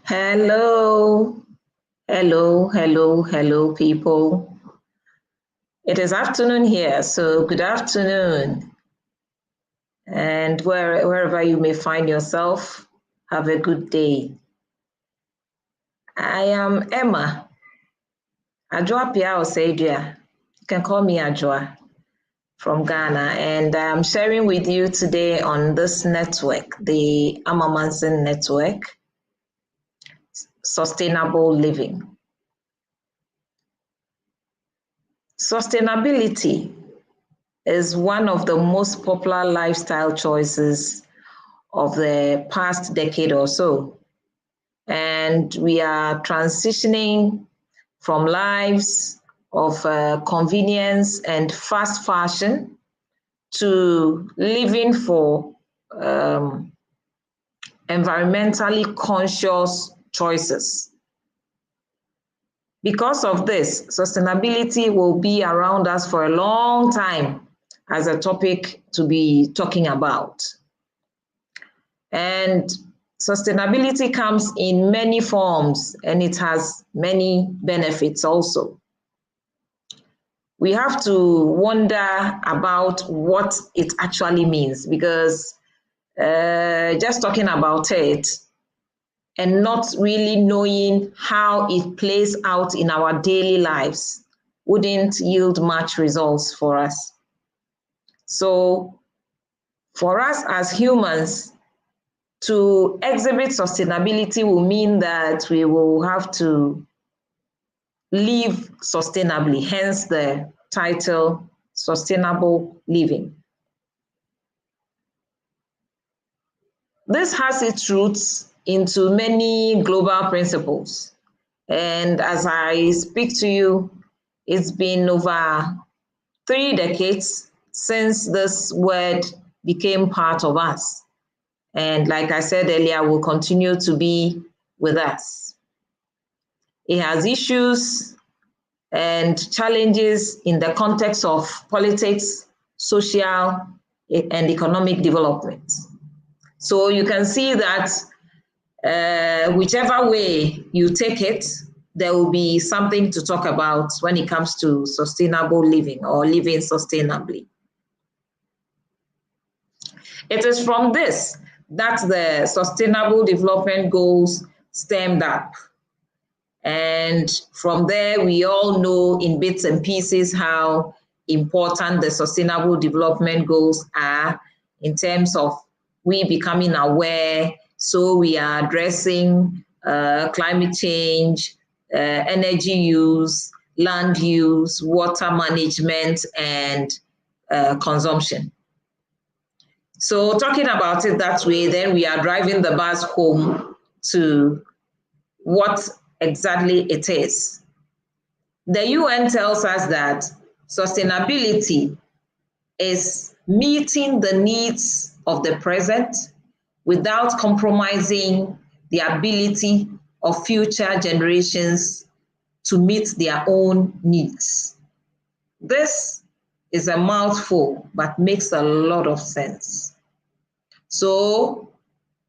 Hello, hello, people. It is afternoon here, so good afternoon. And wherever you may find yourself, have a good day. I am Emma, Adwoa Pia Oseidia. You can call me Adwoa from Ghana, and I'm sharing with you today on this network, the Amamansin Network, Sustainable Living. Sustainability is one of the most popular lifestyle choices of the past decade or so. And we are transitioning from lives of convenience and fast fashion to living for environmentally conscious choices. Because of this, sustainability will be around us for a long time as a topic to be talking about. And sustainability comes in many forms and it has many benefits also. We have to wonder about what it actually means because just talking about it and not really knowing how it plays out in our daily lives wouldn't yield much results for us. So for us as humans, to exhibit sustainability will mean that we will have to live sustainably, hence the title, Sustainable Living. This has its roots into many global principles. And as I speak to you, it's been over 3 decades since this word became part of us. And like I said earlier, will continue to be with us. It has issues and challenges in the context of politics, social, and economic development. So you can see that whichever way you take it, there will be something to talk about when it comes to sustainable living or living sustainably. It is from this that the Sustainable Development Goals stemmed up. And from there, we all know in bits and pieces how important the Sustainable Development Goals are in terms of we becoming aware. So we are addressing climate change, energy use, land use, water management, and consumption. So talking about it that way, then we are driving the bus home to what exactly it is. The UN tells us that sustainability is meeting the needs of the present without compromising the ability of future generations to meet their own needs. This is a mouthful, but makes a lot of sense. So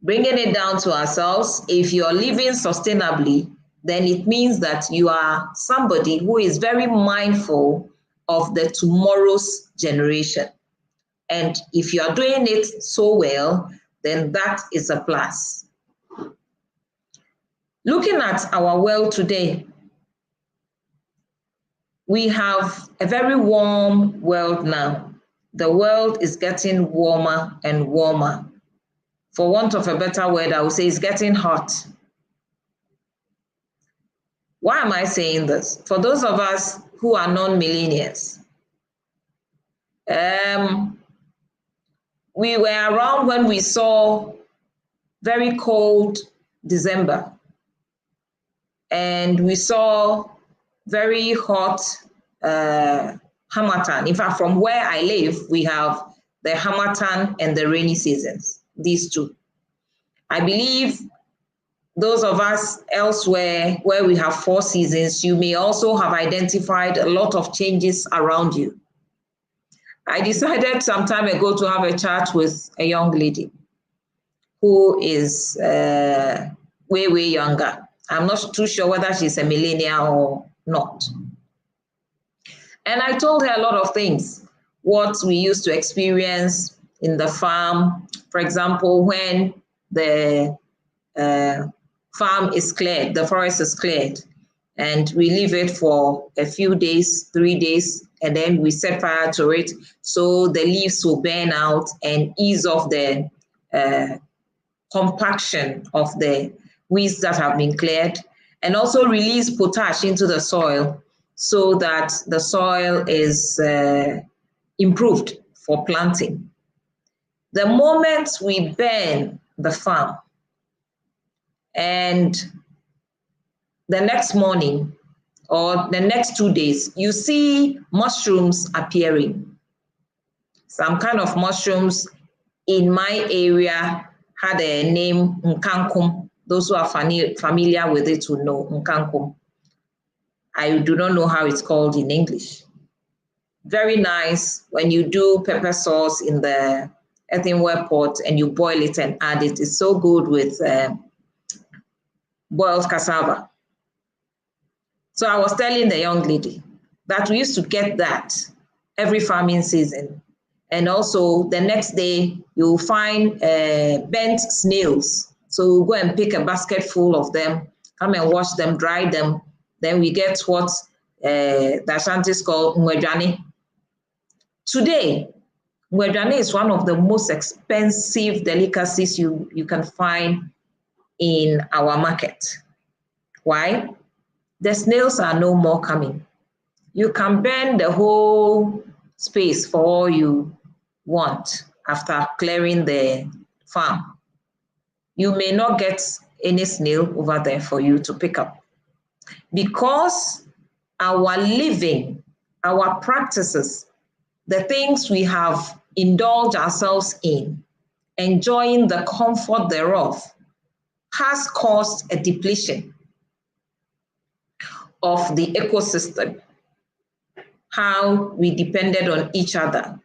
bringing it down to ourselves, if you're living sustainably, then it means that you are somebody who is very mindful of the tomorrow's generation. And if you are doing it so well, then that is a plus. Looking at our world today, we have a very warm world now. The world is getting warmer and warmer. For want of a better word, I would say it's getting hot. Why am I saying this? For those of us who are non-millennials, we were around when we saw very cold December, and we saw very hot Harmattan. In fact, from where I live, we have the Harmattan and the rainy seasons, these two. I believe those of us elsewhere where we have 4 seasons, you may also have identified a lot of changes around you. I decided some time ago to have a chat with a young lady who is way, way younger. I'm not too sure whether she's a millennial or not. And I told her a lot of things, what we used to experience in the farm. For example, when the farm is cleared, the forest is cleared, and we leave it for a few days, 3 days, and then we set fire to it so the leaves will burn out and ease off the compaction of the weeds that have been cleared, and also release potash into the soil so that the soil is improved for planting. The moment we burn the farm and the next morning or the next 2 days, you see mushrooms appearing. Some kind of mushrooms in my area had a name, nkankum. Those who are familiar with it will know nkankum. I do not know how it's called in English. Very nice when you do pepper sauce in the earthenware pot and you boil it and add it. It's so good with boiled cassava. So I was telling the young lady that we used to get that every farming season. And also the next day you'll find bent snails. So we'll go and pick a basket full of them, come and wash them, dry them. Then we get what the Ashantis call mwedwane. Today, mwedwane is one of the most expensive delicacies you can find in our market. Why? The snails are no more coming. You can burn the whole space for all you want after clearing the farm. You may not get any snail over there for you to pick up because our living, our practices, the things we have indulged ourselves in, enjoying the comfort thereof, has caused a depletion of the ecosystem, how we depended on each other.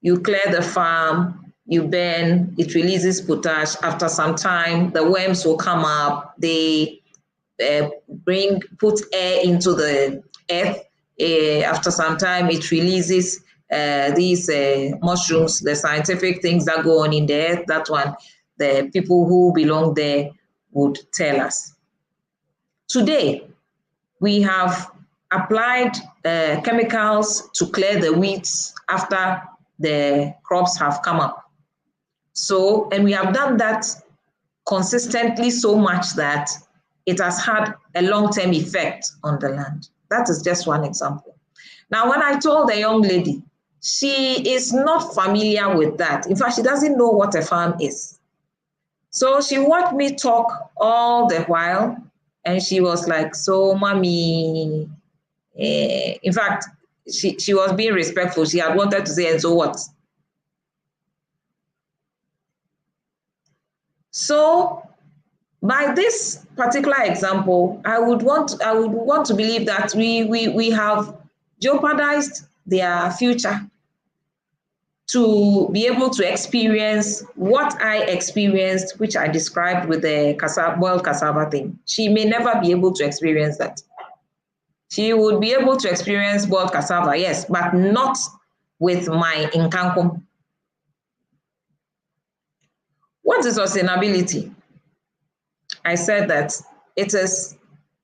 You clear the farm, you burn, it releases potash. After some time, the worms will come up, they put air into the earth. After some time, it releases these mushrooms, the scientific things that go on in the earth. That one, the people who belong there would tell us. Today, we have applied chemicals to clear the weeds after the crops have come up. So, and we have done that consistently so much that it has had a long-term effect on the land. That is just one example. Now, when I told the young lady, she is not familiar with that. In fact, she doesn't know what a farm is. So she watched me talk all the while, and she was like, so mommy, in fact, she was being respectful. She had wanted to say, and so what? So by this particular example, I would want to believe that we have jeopardized their future to be able to experience what I experienced, which I described with the boiled cassava thing. She may never be able to experience that. She would be able to experience boiled cassava, yes, but not with my nkankum. What is sustainability? I said that it is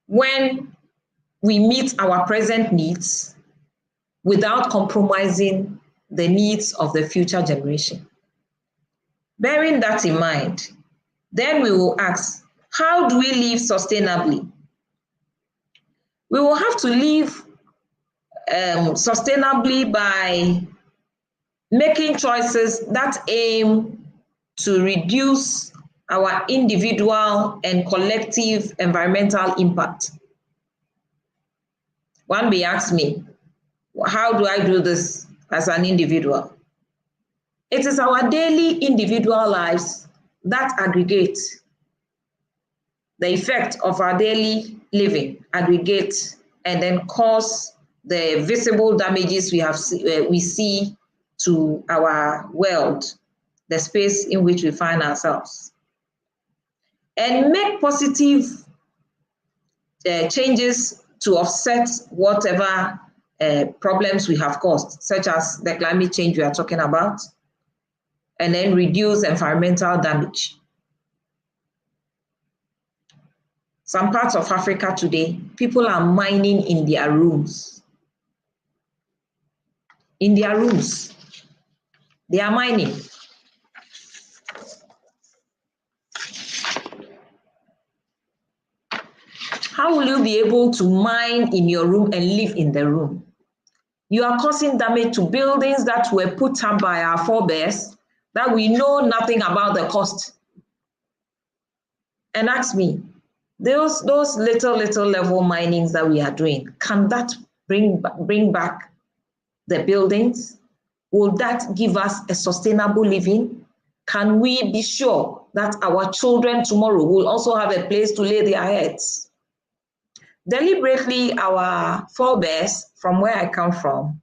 when we meet our present needs without compromising the needs of the future generation. Bearing that in mind, then we will ask, how do we live sustainably? We will have to live sustainably by making choices that aim to reduce our individual and collective environmental impact. One may ask me, how do I do this as an individual? It is our daily individual lives that aggregate the effect of our daily living, aggregate, and then cause the visible damages we see to our world, the space in which we find ourselves. and make positive changes to offset whatever problems we have caused, such as the climate change we are talking about, and then reduce environmental damage. Some parts of Africa today, people are mining in their rooms. In their rooms, they are mining. How will you be able to mine in your room and live in the room? You are causing damage to buildings that were put up by our forebears that we know nothing about the cost. And ask me, those little level minings that we are doing, can that bring back the buildings? Will that give us a sustainable living? Can we be sure that our children tomorrow will also have a place to lay their heads? Deliberately, our forebears, from where I come from,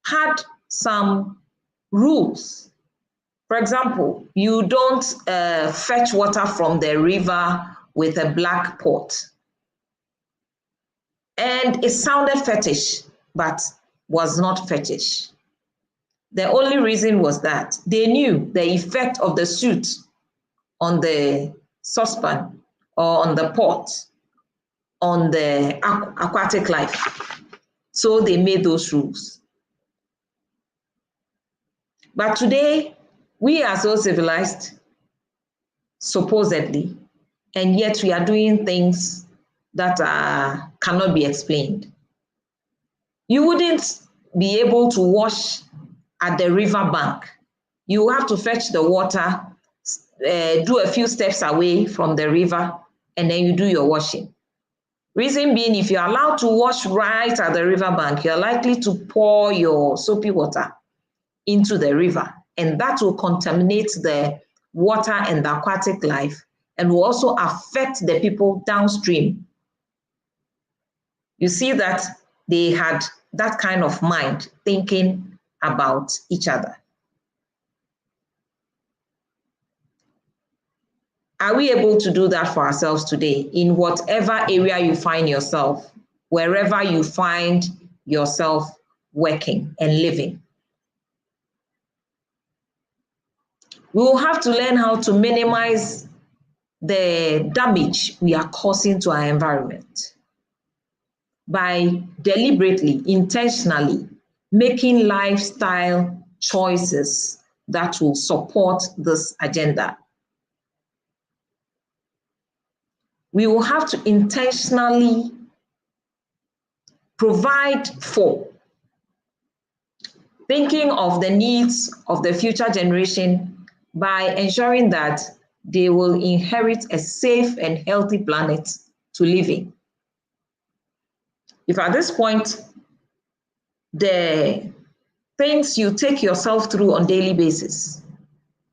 had some rules. For example, you don't fetch water from the river with a black pot. And it sounded fetish, but was not fetish. The only reason was that they knew the effect of the soot on the saucepan or on the pot, on the aquatic life. So they made those rules. But today, we are so civilized, supposedly, and yet we are doing things that cannot be explained. You wouldn't be able to wash at the river bank. You have to fetch the water, do a few steps away from the river, and then you do your washing. Reason being, if you're allowed to wash right at the river bank, you're likely to pour your soapy water into the river, and that will contaminate the water and the aquatic life and will also affect the people downstream. You see that they had that kind of mind, thinking about each other. Are we able to do that for ourselves today in whatever area you find yourself, wherever you find yourself working and living? We will have to learn how to minimize the damage we are causing to our environment by deliberately, intentionally making lifestyle choices that will support this agenda. We will have to intentionally provide for thinking of the needs of the future generation by ensuring that they will inherit a safe and healthy planet to live in. If at this point, the things you take yourself through on a daily basis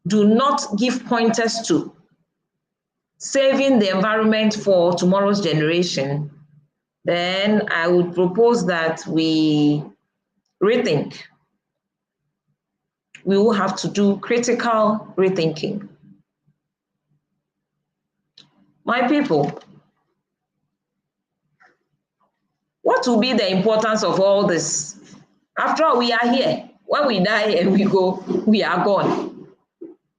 do not give pointers to saving the environment for tomorrow's generation, then I would propose that we rethink. We will have to do critical rethinking. My people, what will be the importance of all this? After all, we are here. When we die and we go, we are gone.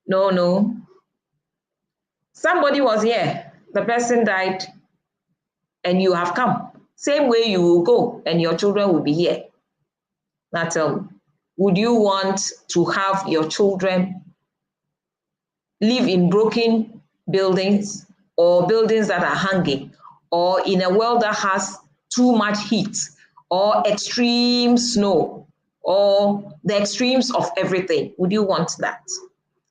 No. Somebody was here, the person died, and you have come. Same way you will go, and your children will be here. Now tell me, would you want to have your children live in broken buildings or buildings that are hanging, or in a world that has too much heat or extreme snow or the extremes of everything? Would you want that?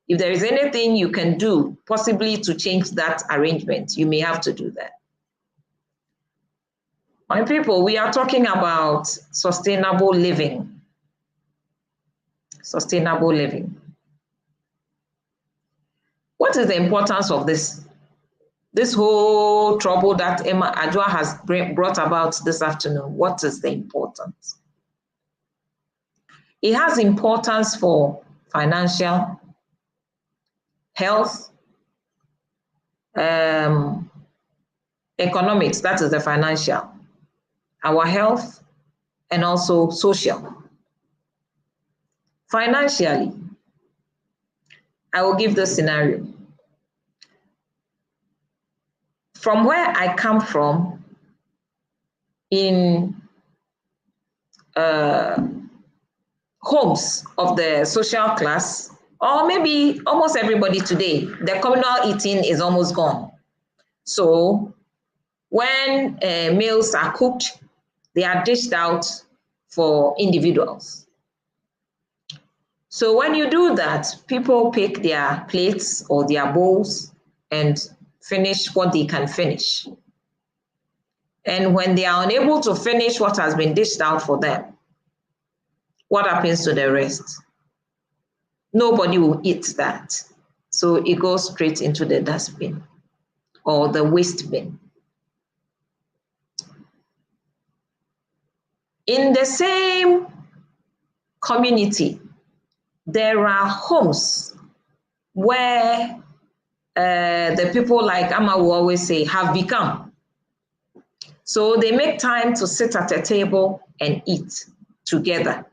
If there is anything you can do possibly to change that arrangement, you may have to do that. My people, we are talking about sustainable living. Sustainable living. What is the importance of this? This whole trouble that Adwoa has brought about this afternoon, what is the importance? It has importance for financial, health, economics, that is the financial, our health, and also social. Financially, I will give this scenario. From where I come from, in homes of the social class, or maybe almost everybody today, the communal eating is almost gone. So when meals are cooked, they are dished out for individuals. So when you do that, people pick their plates or their bowls and finish what they can finish. And when they are unable to finish what has been dished out for them, what happens to the rest? Nobody will eat that. So it goes straight into the dustbin or the waste bin. In the same community, there are homes where the people, like Amma will always say, have become. So they make time to sit at a table and eat together,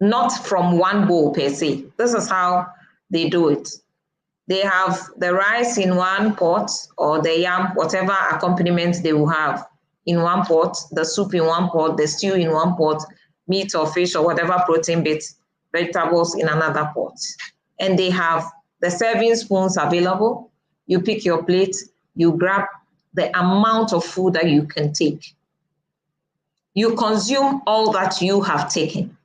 not from one bowl per se. This is how they do it. They have the rice in one pot, or the yam, whatever accompaniment they will have, in one pot, the soup in one pot, the stew in one pot, meat or fish or whatever protein bits, vegetables in another pot. And they have the serving spoons available. You pick your plate, you grab the amount of food that you can take. You consume all that you have taken.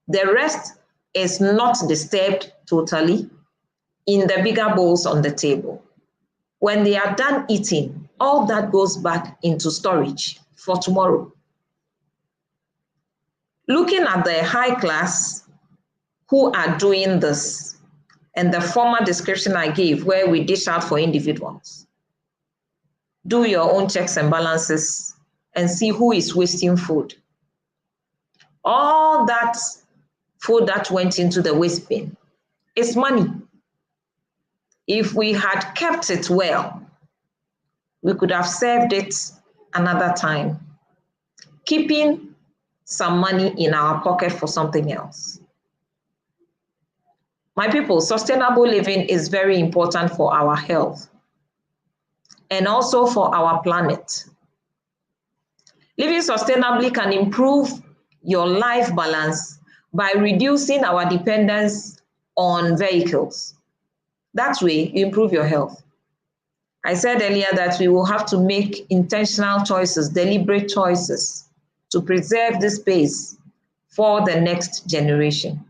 The rest is not disturbed totally in the bigger bowls on the table. When they are done eating, all that goes back into storage for tomorrow. Looking at the high class who are doing this, and the former description I gave where we dish out for individuals, do your own checks and balances and see who is wasting food. All that food that went into the waste bin is money. If we had kept it well, we could have served it another time, keeping some money in our pocket for something else. My people, sustainable living is very important for our health and also for our planet. Living sustainably can improve your life balance by reducing our dependence on vehicles. That way, you improve your health. I said earlier that we will have to make intentional choices, deliberate choices to preserve this space for the next generation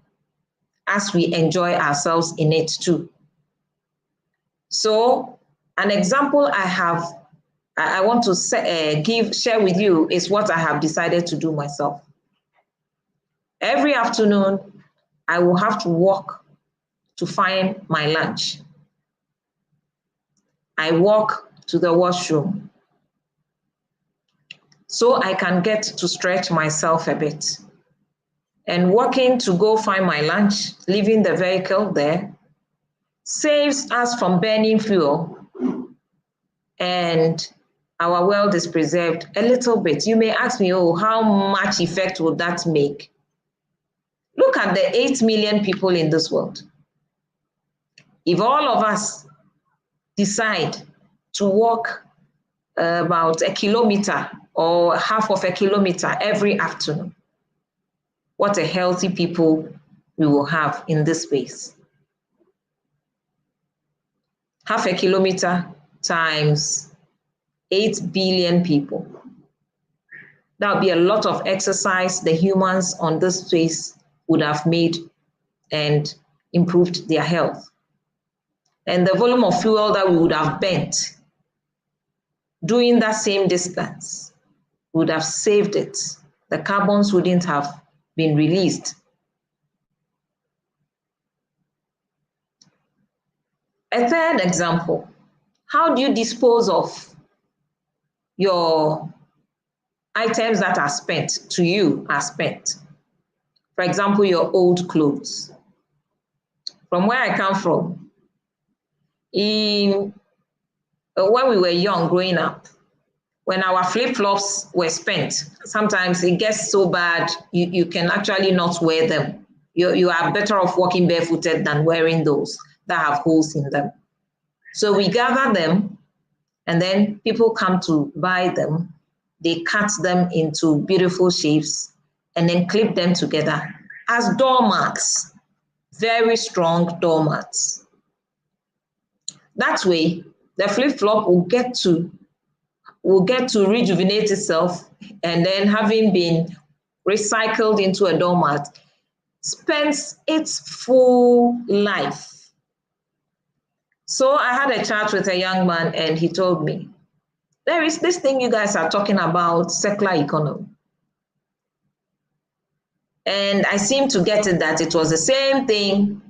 as we enjoy ourselves in it too. So an example I want to share with you is what I have decided to do myself. Every afternoon, I will have to walk to find my lunch. I walk to the washroom so I can get to stretch myself a bit. And walking to go find my lunch, leaving the vehicle there, saves us from burning fuel, and our world is preserved a little bit. You may ask me, oh, how much effect would that make? Look at the 8 million people in this world. If all of us decide to walk about a kilometer or half of a kilometer every afternoon, what a healthy people we will have in this space. Half a kilometer times 8 billion people. That would be a lot of exercise the humans on this space would have made and improved their health. And the volume of fuel that we would have burnt doing that same distance would have saved it. The carbons wouldn't have been released. A third example, how do you dispose of your items that are spent, to you are spent? For example, your old clothes. From where I come from, in when we were young, growing up, when our flip-flops were spent, sometimes it gets so bad, you can actually not wear them. You are better off walking barefooted than wearing those that have holes in them. So we gather them, and then people come to buy them. They cut them into beautiful shapes and then clip them together as doormats, very strong doormats. That way, the flip-flop will get to rejuvenate itself, and then having been recycled into a doormat, spends its full life. So I had a chat with a young man, and he told me, there is this thing you guys are talking about, circular economy. And I seem to get it that it was the same thing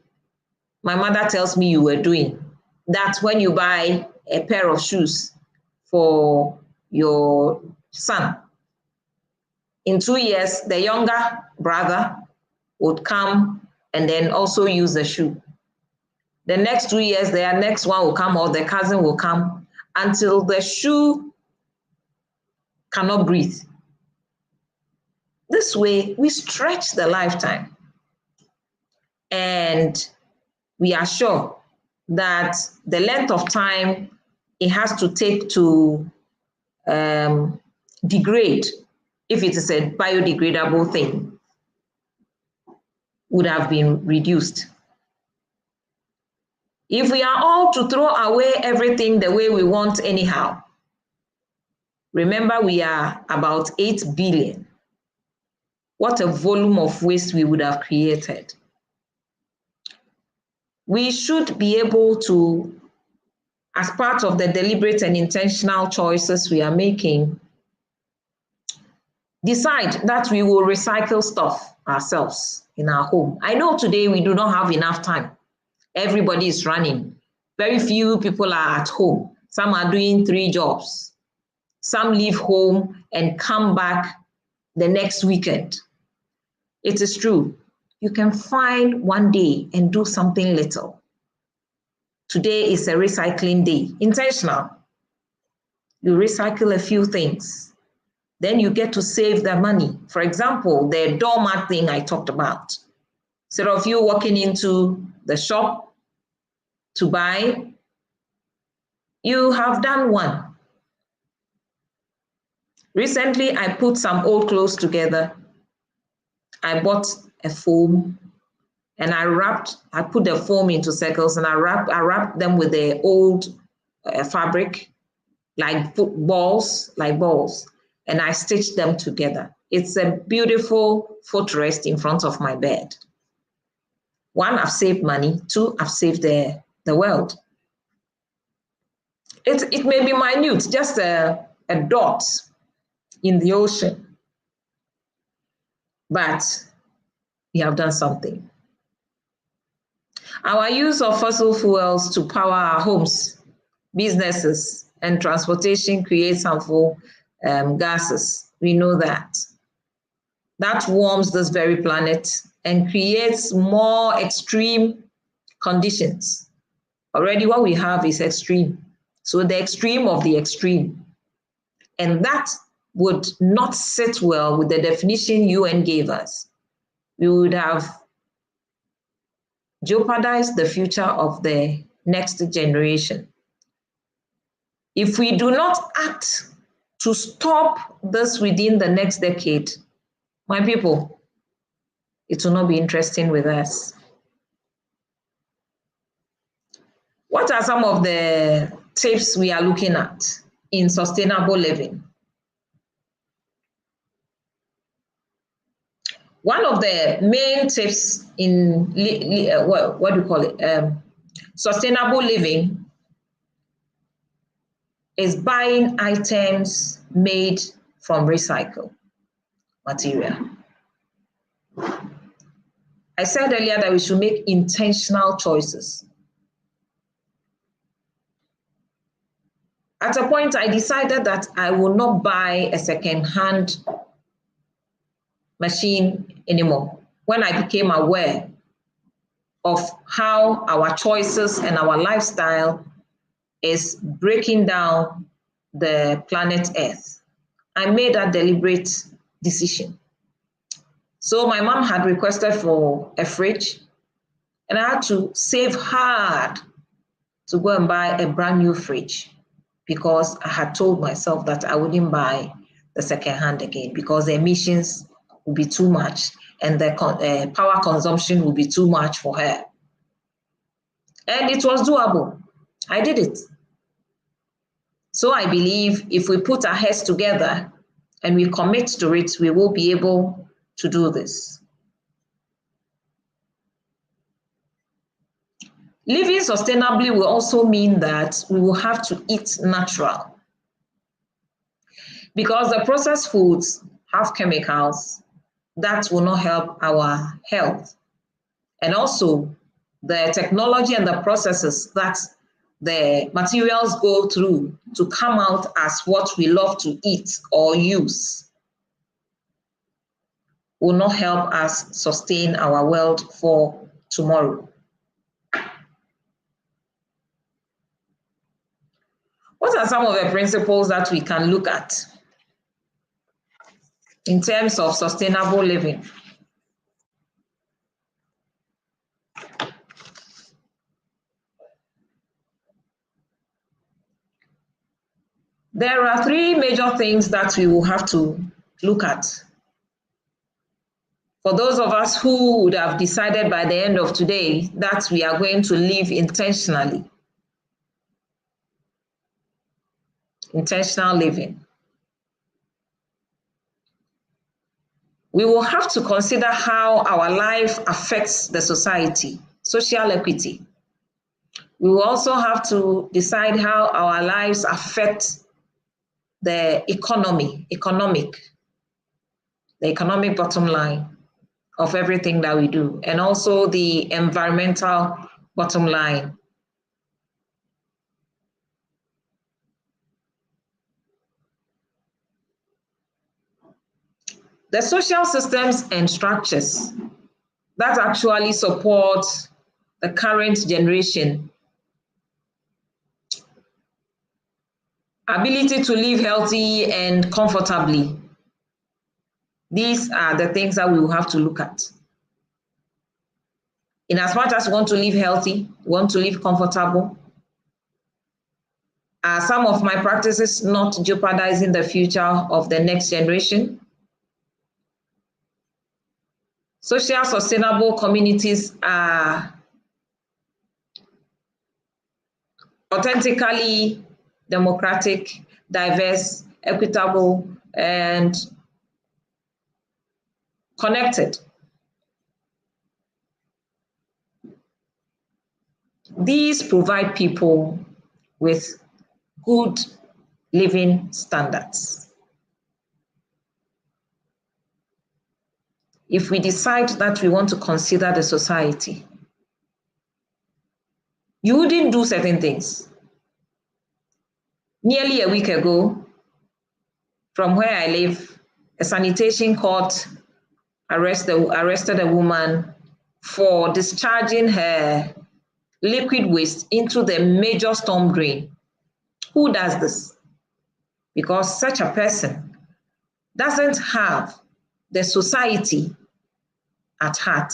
my mother tells me you were doing. That when you buy a pair of shoes for your son, in 2 years, the younger brother would come and then also use the shoe. The next 2 years, the next one will come, or the cousin will come, until the shoe cannot breathe. This way, we stretch the lifetime, and we are sure that the length of time it has to take to degrade, if it is a biodegradable thing, would have been reduced. If we are all to throw away everything the way we want anyhow, remember we are about 8 billion. What a volume of waste we would have created. We should be able to, as part of the deliberate and intentional choices we are making, decide that we will recycle stuff ourselves in our home. I know today we do not have enough time. Everybody is running. Very few people are at home. Some are doing 3 jobs. Some leave home and come back the next weekend. It is true. You can find one day and do something little. Today is a recycling day, intentional. You recycle a few things. Then you get to save the money. For example, the doormat thing I talked about. Instead of you walking into the shop to buy, you have done one. Recently, I put some old clothes together. I bought a foam, and I put the foam into circles, and I wrapped them with the old fabric, like balls, and I stitched them together. It's a beautiful footrest in front of my bed. 1, I've saved money. 2, I've saved the world. It may be minute, just a dot in the ocean, but we have done something. Our use of fossil fuels to power our homes, businesses, and transportation creates harmful gases. We know that. That warms this very planet and creates more extreme conditions. Already what we have is extreme. So the extreme of the extreme. And that would not sit well with the definition UN gave us. We would have jeopardized the future of the next generation. If we do not act to stop this within the next decade, my people, it will not be interesting with us. What are some of the tips we are looking at in sustainable living? One of the main tips in what do you call it? Sustainable living is buying items made from recycled material. I said earlier that we should make intentional choices. At a point, I decided that I will not buy a second-hand machine anymore. When I became aware of how our choices and our lifestyle is breaking down the planet Earth. I made that deliberate decision. So my mom had requested for a fridge, and I had to save hard to go and buy a brand new fridge, because I had told myself that I wouldn't buy the second hand again, because the emissions would be too much and the power consumption would be too much for her. And it was doable. I did it. So I believe if we put our heads together and we commit to it, we will be able to do this. Living sustainably will also mean that we will have to eat natural, because the processed foods have chemicals that will not help our health. And also the technology and the processes that the materials go through to come out as what we love to eat or use will not help us sustain our world for tomorrow. What are some of the principles that we can look at in terms of sustainable living? There are three major things that we will have to look at. For those of us who would have decided by the end of today that we are going to live intentionally. Intentional living. We will have to consider how our life affects the society, social equity. We will also have to decide how our lives affect the economic bottom line of everything that we do, and also the environmental bottom line. The social systems and structures that actually support the current generation ability to live healthy and comfortably. These are the things that we will have to look at. In as much as we want to live healthy, we want to live comfortable, are some of my practices not jeopardizing the future of the next generation? Social sustainable communities are authentically democratic, diverse, equitable, and connected. These provide people with good living standards. If we decide that we want to consider the society, you wouldn't do certain things. Nearly a week ago, from where I live, a sanitation court arrested a woman for discharging her liquid waste into the major storm drain. Who does this? Because such a person doesn't have the society at heart.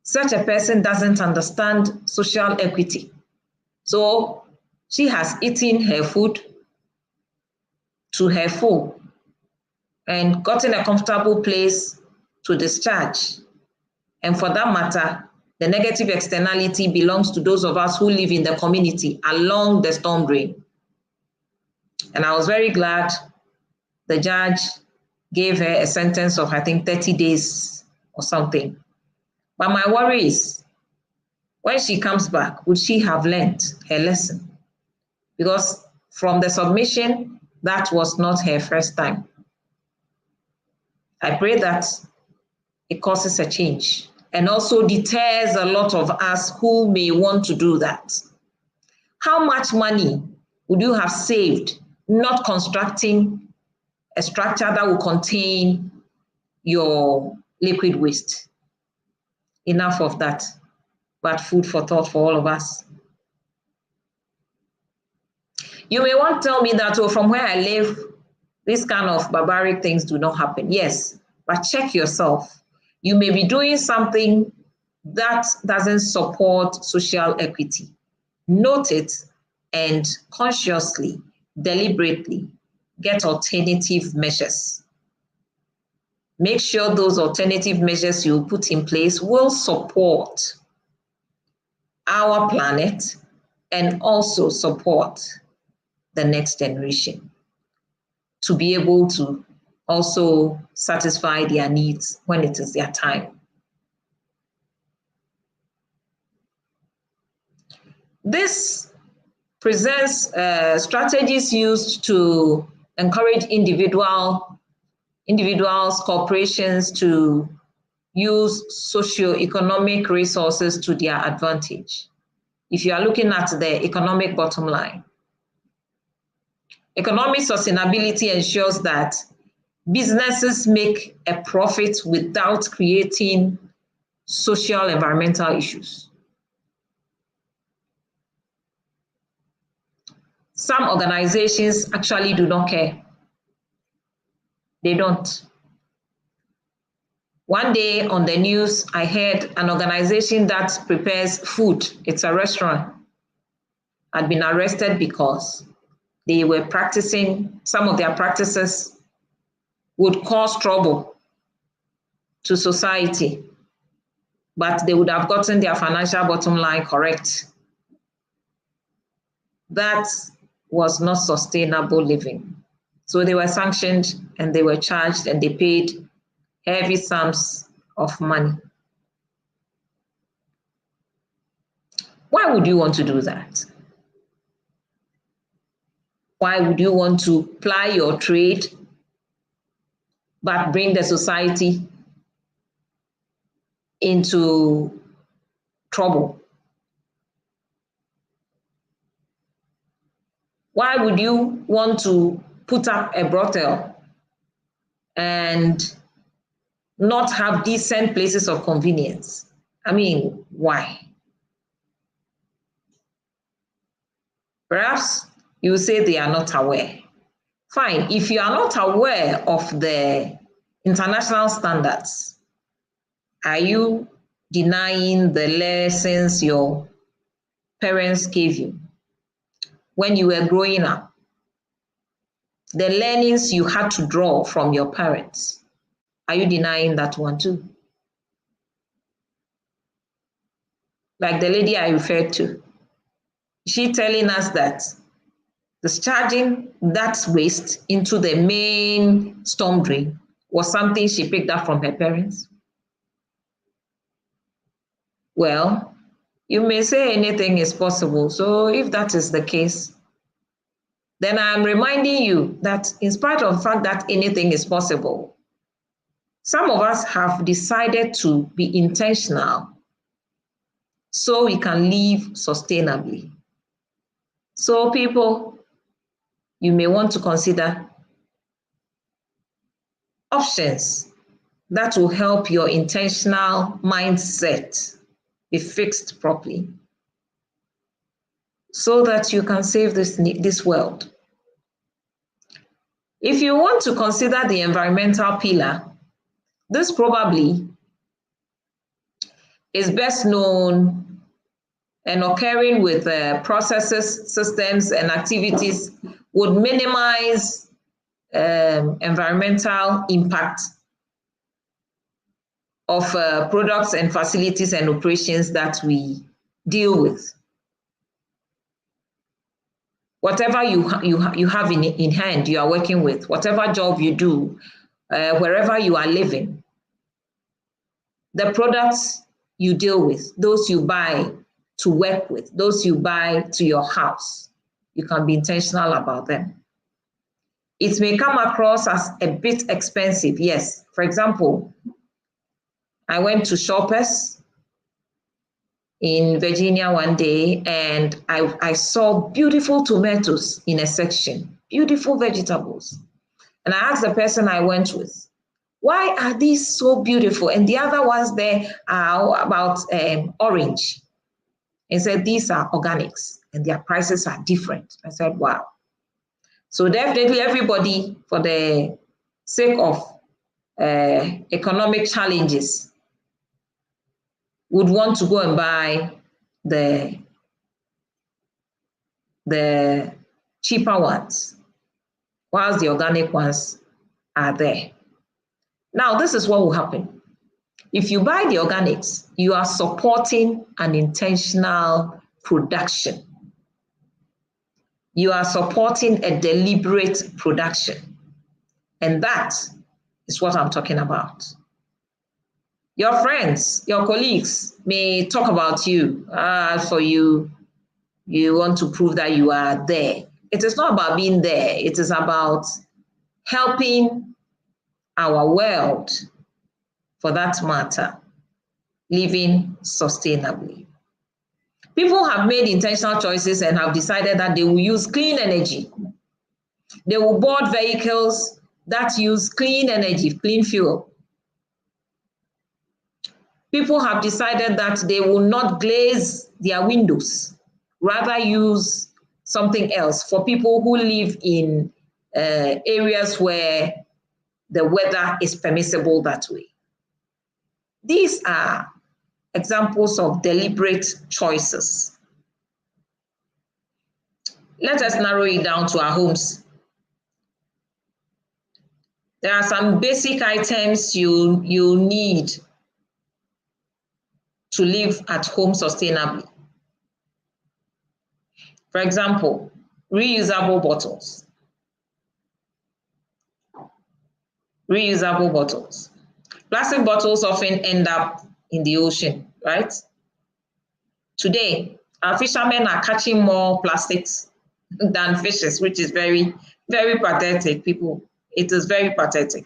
Such a person doesn't understand social equity. So she has eaten her food to her full and gotten a comfortable place to discharge. And for that matter, the negative externality belongs to those of us who live in the community along the storm drain. And I was very glad the judge gave her a sentence of, I think, 30 days or something. But my worry is, when she comes back, would she have learned her lesson? Because from the submission, that was not her first time. I pray that it causes a change and also deters a lot of us who may want to do that. How much money would you have saved not constructing a structure that will contain your liquid waste? Enough of that, but food for thought for all of us. You may want to tell me that, oh, from where I live, these kind of barbaric things do not happen. Yes, but check yourself. You may be doing something that doesn't support social equity. Note it and consciously, deliberately get alternative measures. Make sure those alternative measures you put in place will support our planet and also support the next generation to be able to also satisfy their needs when it is their time. This presents strategies used to encourage individuals, corporations to use socio-economic resources to their advantage. If you are looking at the economic bottom line, economic sustainability ensures that businesses make a profit without creating social environmental issues. Some organizations actually do not care. They don't. One day on the news, I heard an organization that prepares food, it's a restaurant, had been arrested because they were practicing, some of their practices would cause trouble to society, but they would have gotten their financial bottom line correct. That was not sustainable living. So they were sanctioned and they were charged and they paid heavy sums of money. Why would you want to do that? Why would you want to ply your trade but bring the society into trouble? Why would you want to put up a brothel and not have decent places of convenience? I mean, why? Perhaps you say they are not aware. Fine, if you are not aware of the international standards, are you denying the lessons your parents gave you when you were growing up? The learnings you had to draw from your parents, are you denying that one too? Like the lady I referred to, she telling us that discharging that waste into the main storm drain was something she picked up from her parents. Well, you may say anything is possible. So if that is the case, then I'm reminding you that in spite of the fact that anything is possible, some of us have decided to be intentional so we can live sustainably. So people, you may want to consider options that will help your intentional mindset be fixed properly so that you can save this world. If you want to consider the environmental pillar, this probably is best known and occurring with processes, systems, and activities would minimize environmental impact of products and facilities and operations that we deal with. Whatever you have in hand, you are working with, whatever job you do, wherever you are living, the products you deal with, those you buy to work with, those you buy to your house, you can be intentional about them. It may come across as a bit expensive, yes. For example, I went to Shoppers in Virginia one day and I saw beautiful tomatoes in a section, beautiful vegetables. And I asked the person I went with, why are these so beautiful? And the other ones there are about orange. And said, these are organics and their prices are different. I said, wow. So definitely everybody, for the sake of economic challenges, would want to go and buy the cheaper ones, whilst the organic ones are there. Now, this is what will happen. If you buy the organics, you are supporting an intentional production. You are supporting a deliberate production. And that is what I'm talking about. Your friends, your colleagues may talk about you. For you, you want to prove that you are there. It is not about being there. It is about helping our world, for that matter, living sustainably. People have made intentional choices and have decided that they will use clean energy. They will board vehicles that use clean energy, clean fuel. People have decided that they will not glaze their windows, rather use something else for people who live in areas where the weather is permissible that way. These are examples of deliberate choices. Let us narrow it down to our homes. There are some basic items you need to live at home sustainably. For example, reusable bottles. Reusable bottles. Plastic bottles often end up in the ocean, right? Today, our fishermen are catching more plastics than fishes, which is very, very pathetic, people. It is very pathetic.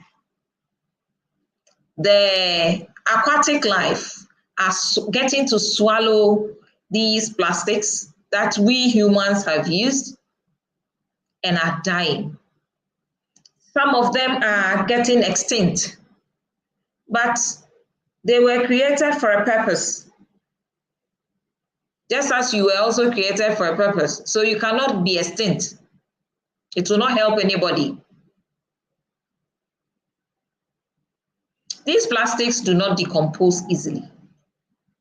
The aquatic life are getting to swallow these plastics that we humans have used and are dying. Some of them are getting extinct, but they were created for a purpose, just as you were also created for a purpose. So you cannot be extinct. It will not help anybody. These plastics do not decompose easily.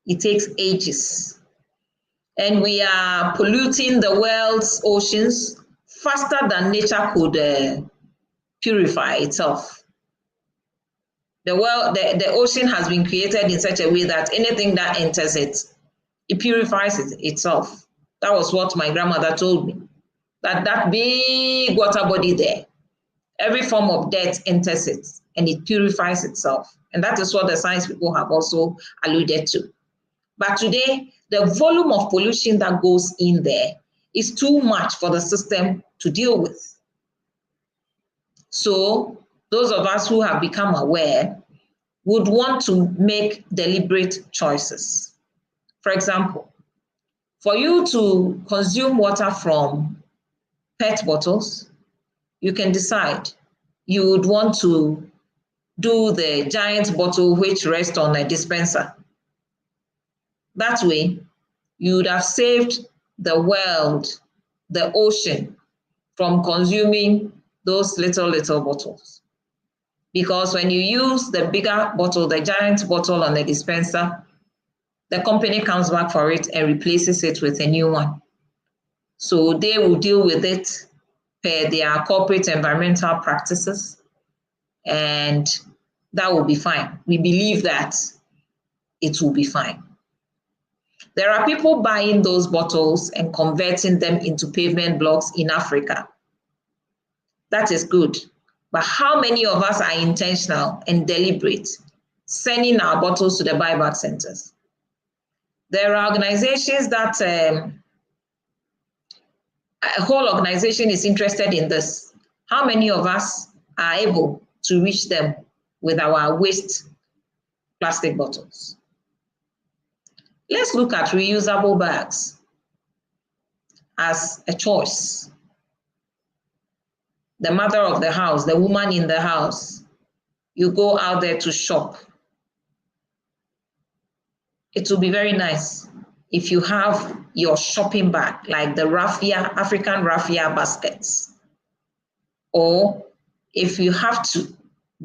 It takes ages. And we are polluting the world's oceans faster than nature could purify itself. The ocean has been created in such a way that anything that enters it, it purifies itself. That was what my grandmother told me. That big water body there, every form of dirt enters it and it purifies itself. And that is what the science people have also alluded to. But today, the volume of pollution that goes in there is too much for the system to deal with. So those of us who have become aware would want to make deliberate choices. For example, for you to consume water from PET bottles, you can decide you would want to do the giant bottle which rests on a dispenser. That way, you would have saved the world, the ocean, from consuming those little bottles. Because when you use the bigger bottle, the giant bottle on the dispenser, the company comes back for it and replaces it with a new one. So they will deal with it per their corporate environmental practices, and that will be fine. We believe that it will be fine. There are people buying those bottles and converting them into pavement blocks in Africa. That is good. But how many of us are intentional and deliberate, sending our bottles to the buyback centers? There are organizations that a whole organization is interested in this. How many of us are able to reach them with our waste plastic bottles? Let's look at reusable bags as a choice. The mother of the house, the woman in the house, you go out there to shop. It will be very nice if you have your shopping bag, like the raffia, African raffia baskets. or if you have to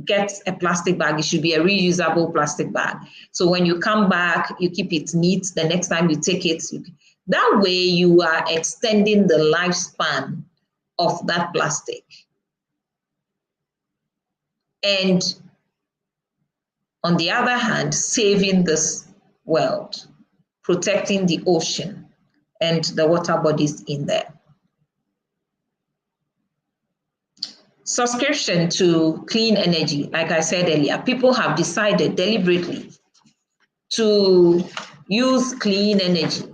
get a plastic bag, it should be a reusable plastic bag. So when you come back, you keep it neat. The next time you take it, that way you are extending the lifespan of that plastic. And on the other hand, saving this world, protecting the ocean and the water bodies in there. Subscription to clean energy, like I said earlier, people have decided deliberately to use clean energy,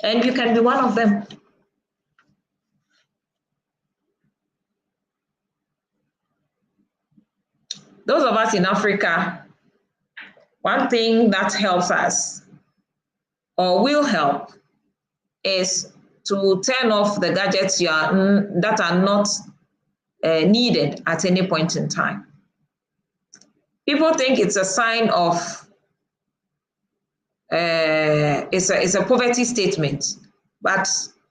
and you can be one of them. Those of us in Africa, one thing that helps us or will help is to turn off the gadgets that are not needed at any point in time. People think it's a sign of, it's a poverty statement, but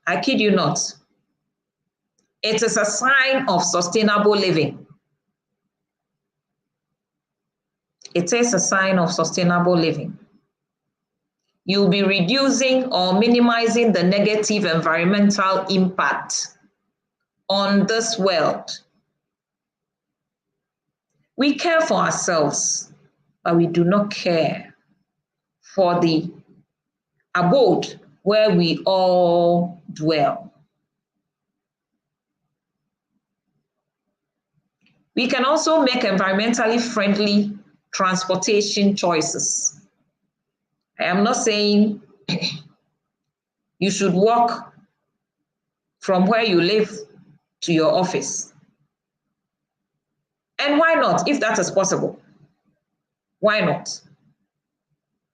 I kid you not. It is a sign of sustainable living. It is a sign of sustainable living. You'll be reducing or minimizing the negative environmental impact on this world. We care for ourselves, but we do not care for the abode where we all dwell. We can also make environmentally friendly transportation choices. I am not saying you should walk from where you live to your office. And why not, if that is possible? Why not?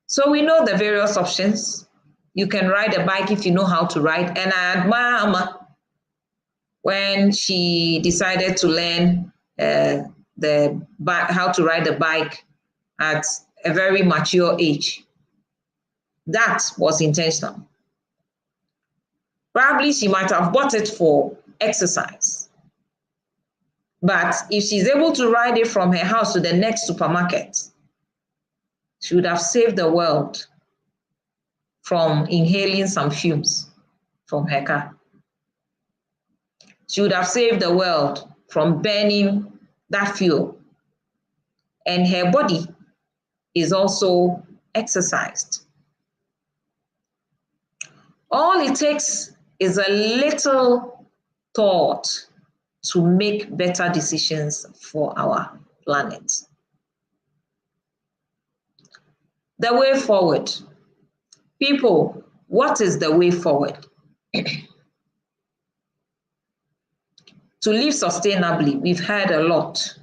So we know the various options. You can ride a bike if you know how to ride. And I admire Amma when she decided to learn how to ride a bike at a very mature age. That was intentional. Probably she might have bought it for exercise. But if she's able to ride it from her house to the next supermarket, she would have saved the world from inhaling some fumes from her car. She would have saved the world from burning that fuel. And her body is also exercised. All it takes is a little thought to make better decisions for our planet. The way forward. People, what is the way forward? To live sustainably, we've heard a lot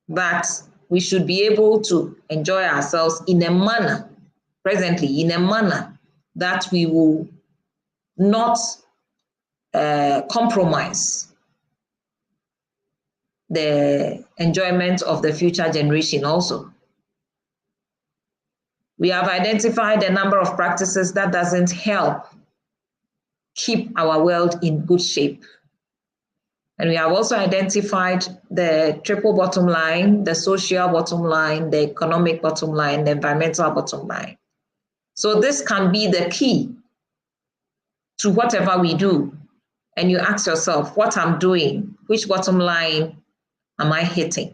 that we should be able to enjoy ourselves in a manner, presently, in a manner that we will not compromise the enjoyment of the future generation also. We have identified a number of practices that doesn't help keep our world in good shape. And we have also identified the triple bottom line, the social bottom line, the economic bottom line, the environmental bottom line. So this can be the key to whatever we do. And you ask yourself, what I'm doing, which bottom line am I hitting?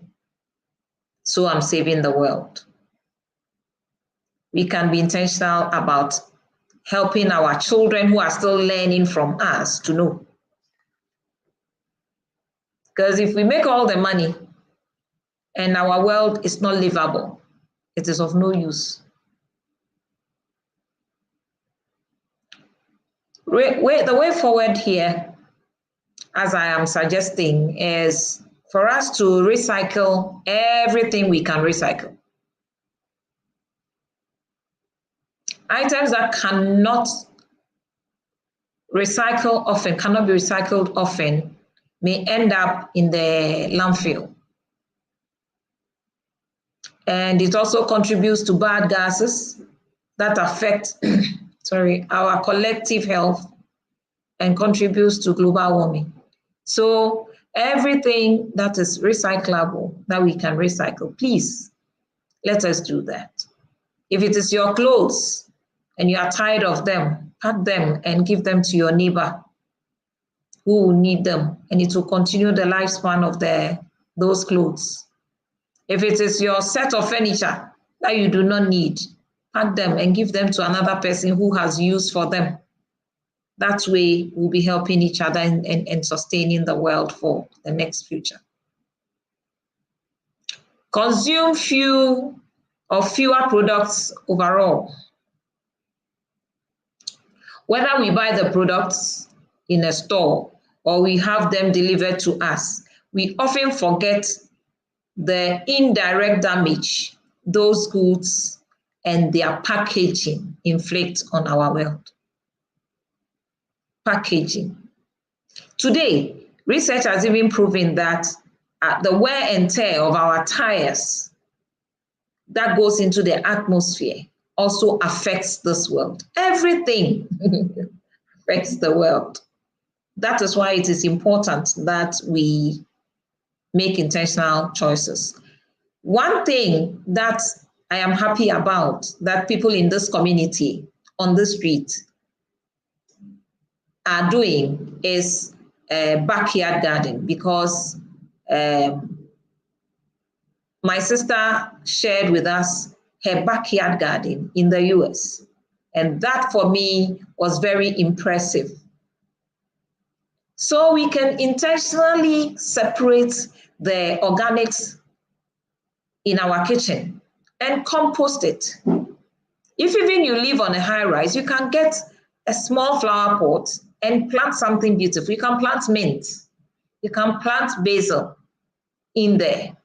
So I'm saving the world. We can be intentional about helping our children who are still learning from us to know. Because if we make all the money and our world is not livable, it is of no use. The way forward here, as I am suggesting, is for us to recycle everything we can recycle. Items that cannot be recycled often, may end up in the landfill. And it also contributes to bad gases that affect our collective health and contributes to global warming. So everything that is recyclable, that we can recycle, please let us do that. If it is your clothes and you are tired of them, pack them and give them to your neighbor who will need them, and it will continue the lifespan of those clothes. If it is your set of furniture that you do not need, pack them and give them to another person who has use for them. That way, we'll be helping each other and sustaining the world for the next future. Consume few or fewer products overall. Whether we buy the products in a store or we have them delivered to us, we often forget the indirect damage those goods and their packaging inflict on our world. Packaging. Today, research has even proven that the wear and tear of our tires that goes into the atmosphere also affects this world. Everything affects the world. That is why it is important that we make intentional choices. One thing that I am happy about that people in this community on the street are doing is a backyard garden, because my sister shared with us her backyard garden in the US. And that for me was very impressive. So we can intentionally separate the organics in our kitchen and compost it. If even you live on a high rise, you can get a small flower pot and plant something beautiful. You can plant mint, you can plant basil in there,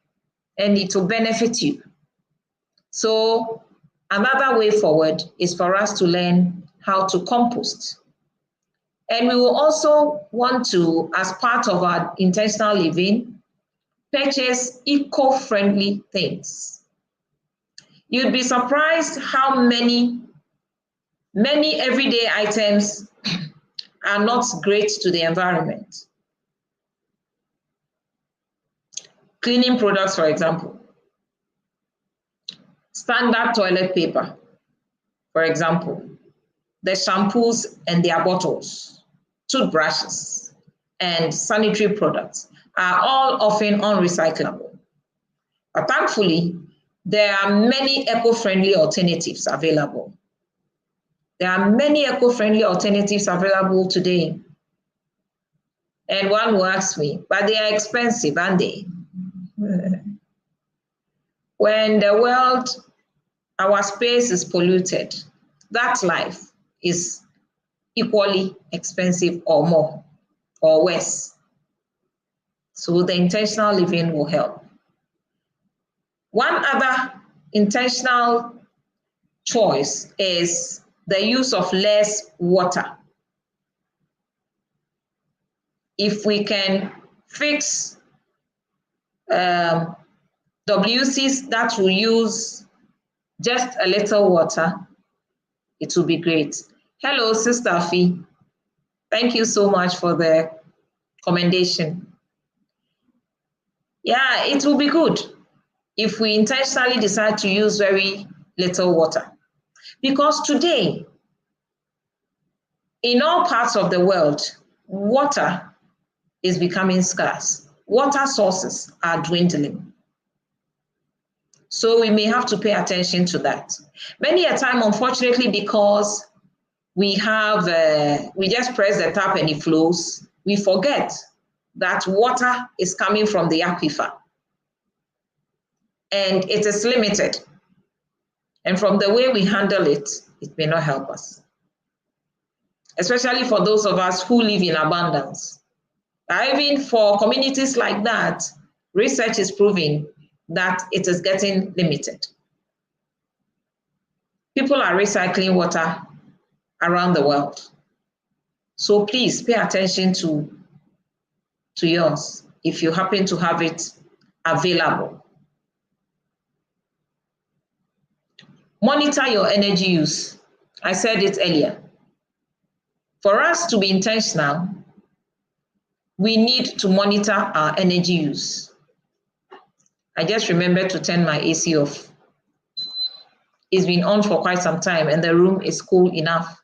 and it will benefit you. So another way forward is for us to learn how to compost. And we will also want to, as part of our intentional living, purchase eco-friendly things. You'd be surprised how many everyday items are not great to the environment. Cleaning products, for example. Standard toilet paper, for example. The shampoos and their bottles, toothbrushes, and sanitary products are all often unrecyclable. But thankfully, there are many eco-friendly alternatives available. There are many eco-friendly alternatives available today. And one will ask me, but they are expensive, aren't they? When the world, our space is polluted, that life is equally expensive or more or worse. So the intentional living will help. One other intentional choice is the use of less water. If we can fix WCs that will use just a little water, it will be great. Hello, Sister Fee. Thank you so much for the commendation. Yeah, it will be good if we intentionally decide to use very little water. Because today, in all parts of the world, water is becoming scarce. Water sources are dwindling. So we may have to pay attention to that. Many a time, unfortunately, because we just press the tap and it flows, we forget that water is coming from the aquifer and it is limited. And from the way we handle it, it may not help us. Especially for those of us who live in abundance. Even for communities like that, research is proving that it is getting limited. People are recycling water around the world. So please pay attention to yours if you happen to have it available. Monitor your energy use. I said it earlier. For us to be intentional, we need to monitor our energy use. I just remembered to turn my AC off. It's been on for quite some time and the room is cool enough.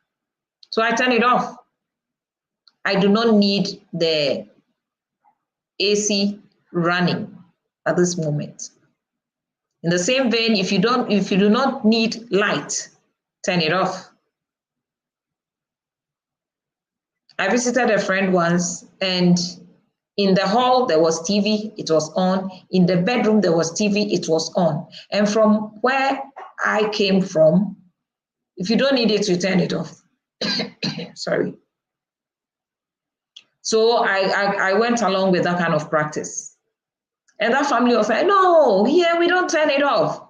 So I turn it off. I do not need the AC running at this moment. In the same vein, if you do not need light, turn it off. I visited a friend once, and in the hall there was TV, it was on. In the bedroom there was TV, it was on. And from where I came from, if you don't need it, you turn it off. Sorry. So I went along with that kind of practice. And that family was like, no, here we don't turn it off.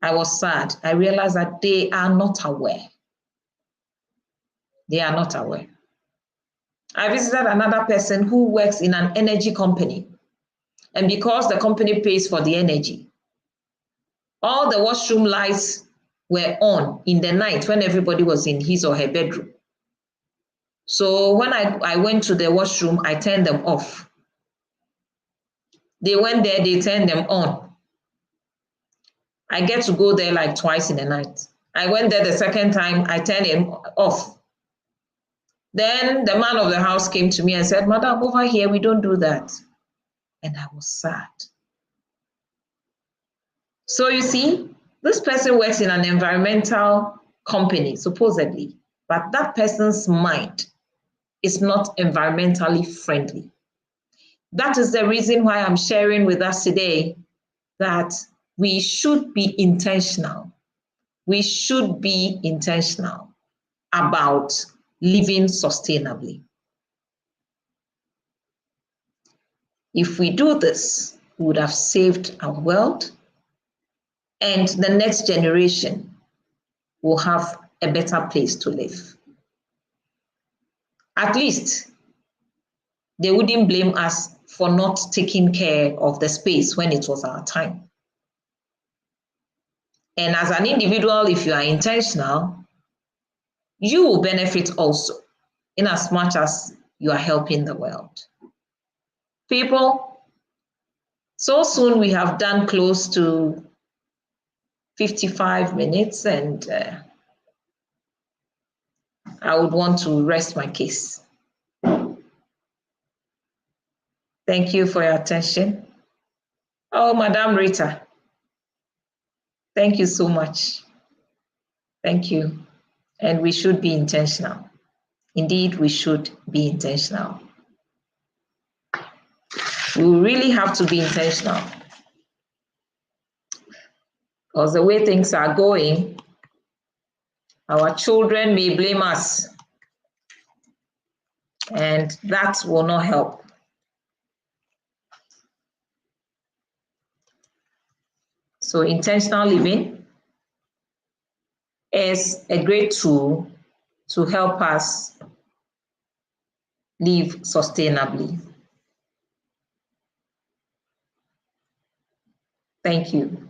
I was sad. I realized that they are not aware. They are not aware. I visited another person who works in an energy company. And because the company pays for the energy, all the washroom lights were on in the night when everybody was in his or her bedroom. So when I went to the washroom, I turned them off. They went there, they turned them on. I get to go there like twice in the night. I went there the second time, I turned it off. Then the man of the house came to me and said, Madam, over here, we don't do that. And I was sad. So you see, this person works in an environmental company, supposedly, but that person's mind is not environmentally friendly. That is the reason why I'm sharing with us today that we should be intentional. We should be intentional about living sustainably. If we do this, we would have saved our world, and the next generation will have a better place to live. At least they wouldn't blame us for not taking care of the space when it was our time. And as an individual, if you are intentional, you will benefit also, in as much as you are helping the world. People, so soon we have done close to 55 minutes, and I would want to rest my case. Thank you for your attention. Oh, Madam Rita, thank you so much. Thank you. And we should be intentional. Indeed, we should be intentional. We really have to be intentional. Because the way things are going, our children may blame us, and that will not help. So intentional living is a great tool to help us live sustainably. Thank you.